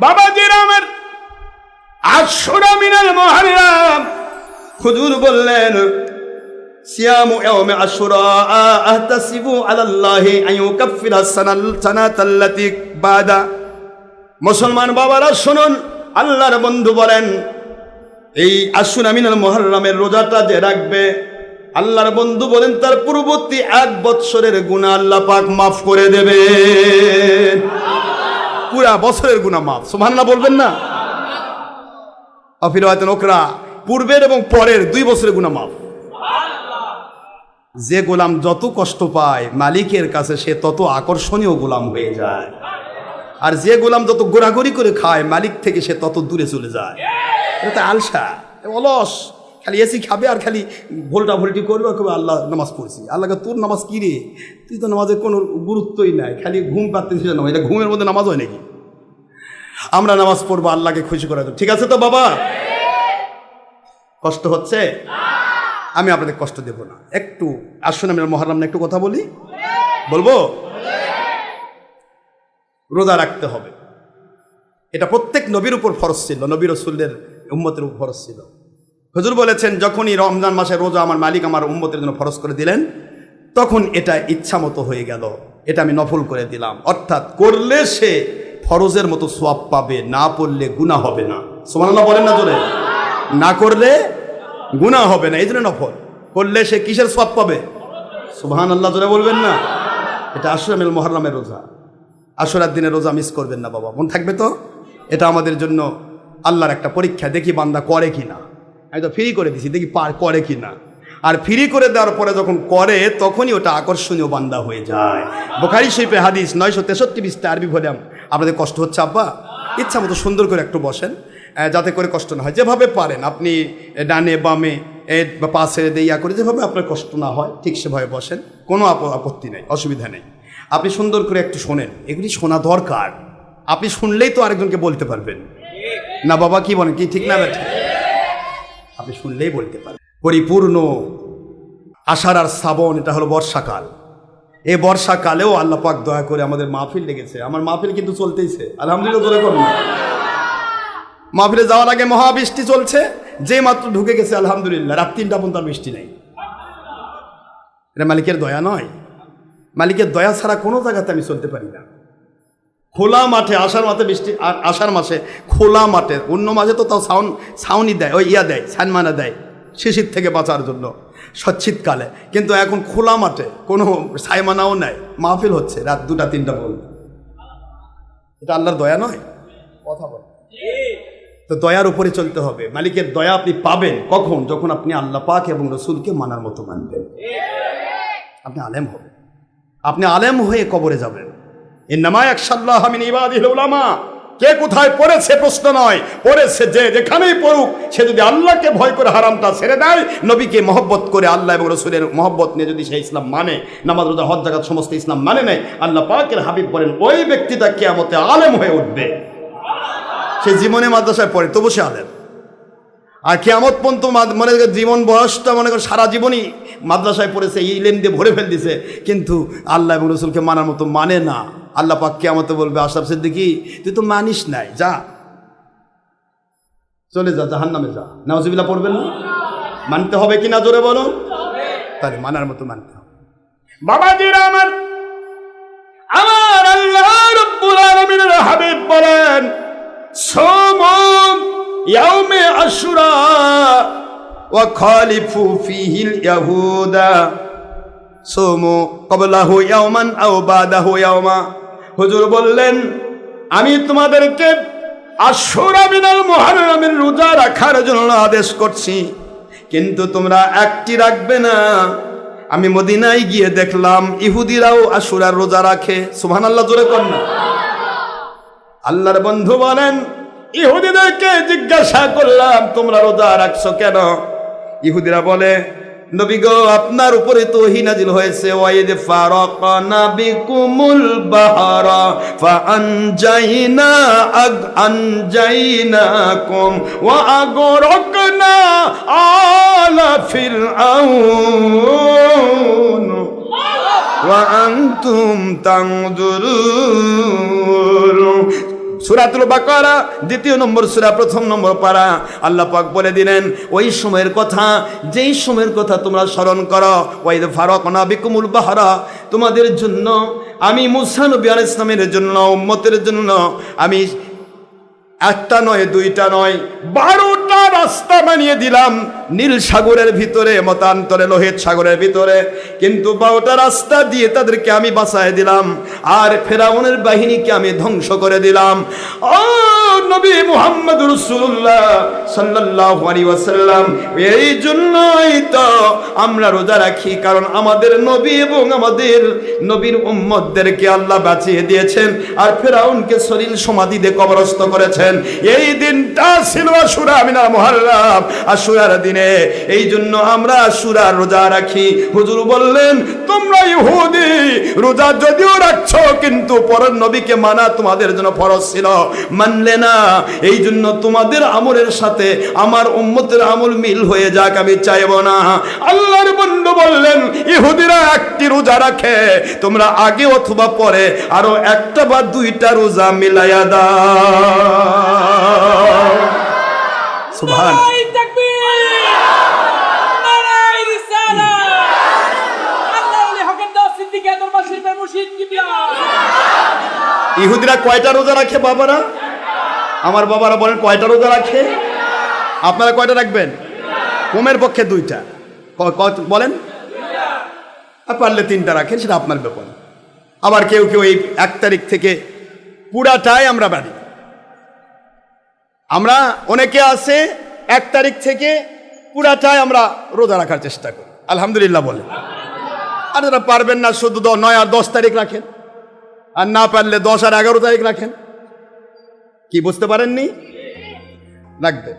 বাবাজির আমার, আশুরা মিনাল মুহাররম, হুজুর বললেন সিয়ামু ইয়াউমি আশুরা আহতাসিবু আলাল্লাহি আন ইউকাফিরা সানাতাল্লাতী বাদা। মুসলমান বাবারা শুনুন, আল্লাহর বন্ধু বলেন এই আশুরা মিনাল মুহাররমের রোজাটা যে রাখবে, আল্লাহর বন্ধু বলেন তার পূর্ববর্তী 1 বৎসরের গুনাহ আল্লাহ পাক মাফ করে দেবে। পুরা বছরের গুনাহ মাফ, সুবহানাল্লাহ বলবেন না? আফিরাতুন উকরা, পূর্বের এবং পরের 2 বছরের গুনাহ মাফ। যে গোলাম যত কষ্ট পায় মালিকের কাছে সে তত আকর্ষণীয় গোলাম হয়ে যায়, আর যে গোলাম যত গোড়াগড়ি করে খায় মালিক থেকে সে তত দূরে চলে যায়। এটা আলসা, অলস, খালি এসি খাবে আর খালি ভোল্টা ভোল্টি করবে, কবে আল্লাহ নামাজ পড়ছি। আল্লাহকে তোর নামাজ কি রে, তুই তো নামাজের কোনো গুরুত্বই নাই, খালি ঘুম পাচ্ছিস না। এটা ঘুমের মধ্যে নামাজ হয় নাকি? আমরা নামাজ পড়বো আল্লাহকে খুশি করার জন্য, ঠিক আছে তো বাবা? কষ্ট হচ্ছে? আমি আপনাদের কষ্ট দেব না। একটু আশুরা মিনাল মুহাররম একটু কথা বলি, বলবো? রোজা রাখতে হবে, এটা প্রত্যেক নবীর উপর ফরজ ছিল, নবী রাসূলের উম্মতের উপর ফরজ ছিল। হুজুর বলেছেন যখনই রমজান মাসে রোজা আমার মালিক আমার উম্মতের জন্য ফরজ করে দিলেন, তখন এটা ইচ্ছা মতো হয়ে গেল, এটা আমি নফল করে দিলাম। অর্থাৎ করলে সে ফরজের মতো সওয়াব পাবে, না পড়লে গুনাহ হবে না। সুবহানাল্লাহ বলেন না জোরে? না করলে গুনাহ হবে না, এই জন্য নফল। করলে সে কিসের সওয়াব পাবে? সুবহানাল্লাহ জোরে বলবেন না? এটা আশুরা মিনাল মুহাররমের রোজা। আশুরার দিনে রোজা মিস করবেন না বাবা, মন থাকবে তো? এটা আমাদের জন্য আল্লাহর একটা পরীক্ষা, দেখি বান্দা করে কিনা। আমি তো ফ্রি করে দিছি, দেখি করে কিনা। আর ফ্রি করে দেওয়ার পরে যখন করে তখনই ওটা আকর্ষণীয় বান্দা হয়ে যায়। বুখারী শরীফে হাদিস 963 পৃষ্ঠা, আরবি ভলিউম। আপনাদের কষ্ট হচ্ছে আব্বা? ইচ্ছা মতো সুন্দর করে একটু বসেন, যাতে করে কষ্ট না হয়। যেভাবে পারেন আপনি ডানে বামে পাশে দেয়া করে, যেভাবে আপনার কষ্ট না হয় ঠিক সেভাবে বসেন, কোনো আপত্তি নেই, অসুবিধা নেই। আপনি সুন্দর করে একটু শোনেন, এগুলি শোনা দরকার। আপনি শুনলেই তো আরেকজনকে বলতে পারবেন না। বাবা কি বলেন, কি ঠিক না ব্যাটা? আপনি শুনলেই বলতে পারেন। পরিপূর্ণ আষাঢ় আর শ্রাবণ, এটা হলো বর্ষাকাল। এই বর্ষাকালেও আল্লাহ পাক দয়া করে আমাদের মাহফিল লেগেছে। আমার মাহফিল কিন্তু চলতেইছে, আলহামদুলিল্লাহ জোরে করুন। মাহফিলে যাওয়ার আগে মহাবৃষ্টি চলছে, যে মাত্র ঢুকে গেছে আলহামদুলিল্লাহ, রাত 3টা পর্যন্ত বৃষ্টি নেই। এটা মালিকের দয়া নয়? মালিকের দয়া ছাড়া কোনো জায়গাতে আমি চলতে পারি না। খোলা মাঠে আষাঢ় মাসে বৃষ্টি, আর আষাঢ় মাসে খোলা মাঠে, অন্য মাঝে তো তাও ছাউনি দেয়, ওই দেয়, ছানমানা দেয় শিশির থেকে বাঁচার জন্য শীতকালে। কিন্তু এখন খোলা মাঠে কোনো ছাইমানাও নেয়, মাহফিল হচ্ছে রাত 2টা-3টা পর্যন্ত। এটা আল্লাহর দয়া নয়? কথা বল। তো দয়ার উপরে চলতে হবে। মালিকের দয়া আপনি পাবেন কখন? যখন আপনি আল্লাহ পাক এবং রসুলকে মানার মতো মানবেন। আপনি আলেম হবেন, আপনি আলেম হয়ে কবরে যাবেন। ইন্নামা ইয়াখশাল্লাহা মিন ইবাদিহিল উলামা। কে কোথায় পড়েছে প্রশ্ন নয়, পড়েছে যে যেখানেই পড়ুক, সে যদি আল্লাহকে ভয় করে হারামটা ছেড়ে দেয়, নবীকে মহব্বত করে আল্লাহ এবং রসুলের মহব্বত নিয়ে যদি সে ইসলাম মানে, নামাজ রোজা হজ যাকাত সমস্ত ইসলাম মানে নেয়, আল্লাহ পাকের হাবিব বলেন ওই ব্যক্তিটা কিয়ামতে আলেম হয়ে উঠবে। সে জীবনে মাদ্রাসায় পড়ে তবু সে আলেম। আর কিয়ামত পর্যন্ত মনে জীবন বয়সটা মনে করে সারা জীবনই মাদ্রাসায় পড়েছে, ইলম দিয়ে ভরে ফেল দিছে, কিন্তু আল্লাহ এবং রসুলকে মানার মতো মানে না। আল্লাহ পাক কিয়ামতে বলবে আশরাফ সিদ্দিকী তুই তো মানিস নাই, যা চলে যা, জাহান্নামে যা। নাউজুবিল্লাহ পড়বেন না? মানতে হবে কিনা জোরে বলো? তাহলে মানার মতো মানতে হবে। বাবাজিরা আমার, আমার আল্লাহ রাব্বুল আলামিনের হাবিব বলেন সুমু ইয়াউমে আশুরা ওয়া খালিফু ফীহিল ইয়াহুদা সুমু ক্বাবলাহু ইয়াওমান আও বাদাহু ইয়াওমা। হুজুর বললেন আমি তোমাদেরকে আশুরা মিনাল মুহাররমের রোজা রাখার জন্য আদেশ করছি, কিন্তু তোমরা একটি রাখবে না। আমি মদিনায় গিয়ে দেখলাম ইহুদিরাও আশুরার রোজা রাখে। সুবহানাল্লাহ জোরে কর না। আল্লাহর বন্ধু বলেন ইহুদিদেরকে জিজ্ঞাসা করলাম তোমরা রোজা রাখছো কেন? ইহুদিরা বলে নবী গো আপনার উপরে তো ওহী নাজিল হয়েছে ওয়াইদ ফারাকানা বিকুমুল বাহরা ফাআনজাইনা আনজাইনাকুম ওয়া আগরাকনা আলা ফিরআউন ওয়া আনতুম তানজুরুন। সূরাতুল বাকারা 2 নম্বর সূরা 1 নম্বর পারা। আল্লাহ পাক বলে দিলেন ওই সময়ের কথা, যেই সময়ের কথা তোমরা স্মরণ করো, ওয়াইদ ফারাকনা বিকুমুল বাহরা, তোমাদের জন্য আমি মুসা নবী আলাইহিস সালামের জন্য, উম্মতের জন্য আমি একটা নয়, দুইটা নয়, 12টা রাস্তা বানিয়ে দিলাম নীল সাগরের ভিতরে, মতান্তরে লোহিত সাগরের ভিতরে। কিন্তু 12টা রাস্তা দিয়ে তাদেরকে আমি বাঁচায় দিলাম, আর ফেরাউনের বাহিনীকে আমি ধ্বংস করে দিলাম। ও নবী মুহাম্মদ রাসূলুল্লাহ সাল্লাল্লাহু আলাইহি ওয়াসাল্লাম, এই জন্যই তো আমরা রোজা রাখি, কারণ আমাদের নবী এবং আমাদের নবীর উম্মতদেরকে আল্লাহ বাঁচিয়ে দিয়েছেন, আর ফেরাউনকে সলিল সমাধি দিয়ে কবরস্থ করেছেন। এই দিনটা ছিল আশুরা মিনাল মুহাররম, আশুরার দিনে, এই জন্য আমরা আশুরার রোজা রাখি। হুজুর বললেন তোমরা ইহুদি রোজা যদিও রাখছো, কিন্তু পরের নবীকে মানা তোমাদের জন্য ফরজ ছিল, মানলে না। এই জন্য তোমাদের আমলের সাথে আমার উম্মতের আমল মিল হয়ে যাক আমি চাইব না। আল্লাহর বন্ধু বললেন ইহুদিরা একটি রোজা রাখে, তোমরা আগে অথবা পরে আরো একটা বা দুইটা রোজা মিলাইয়া দাও। সুবহান। ইহুদিরা কয়টা রোজা রাখে বাবারা? আমার বাবারা বলেন কয়টা রোজা রাখে? আপনারা কয়টা রাখবেন? কমের পক্ষে 2টা বলেন, আর পারলে 3টা রাখেন, সেটা আপনার ব্যাপার। আবার কেউ কেউ এই 1 তারিখ থেকে পুরাটাই আমরা বাড়ি। আমরা অনেকে আছে 1 তারিখ থেকে পুরাটাই আমরা রোজা রাখার চেষ্টা করি, আলহামদুলিল্লাহ বলে। আর যারা পারবেন না শুধু 9 আর 10 তারিখ রাখেন, আর না পারলে 10 আর 11 তারিখ রাখেন। কি বুঝতে পারেননি? রাখবেন।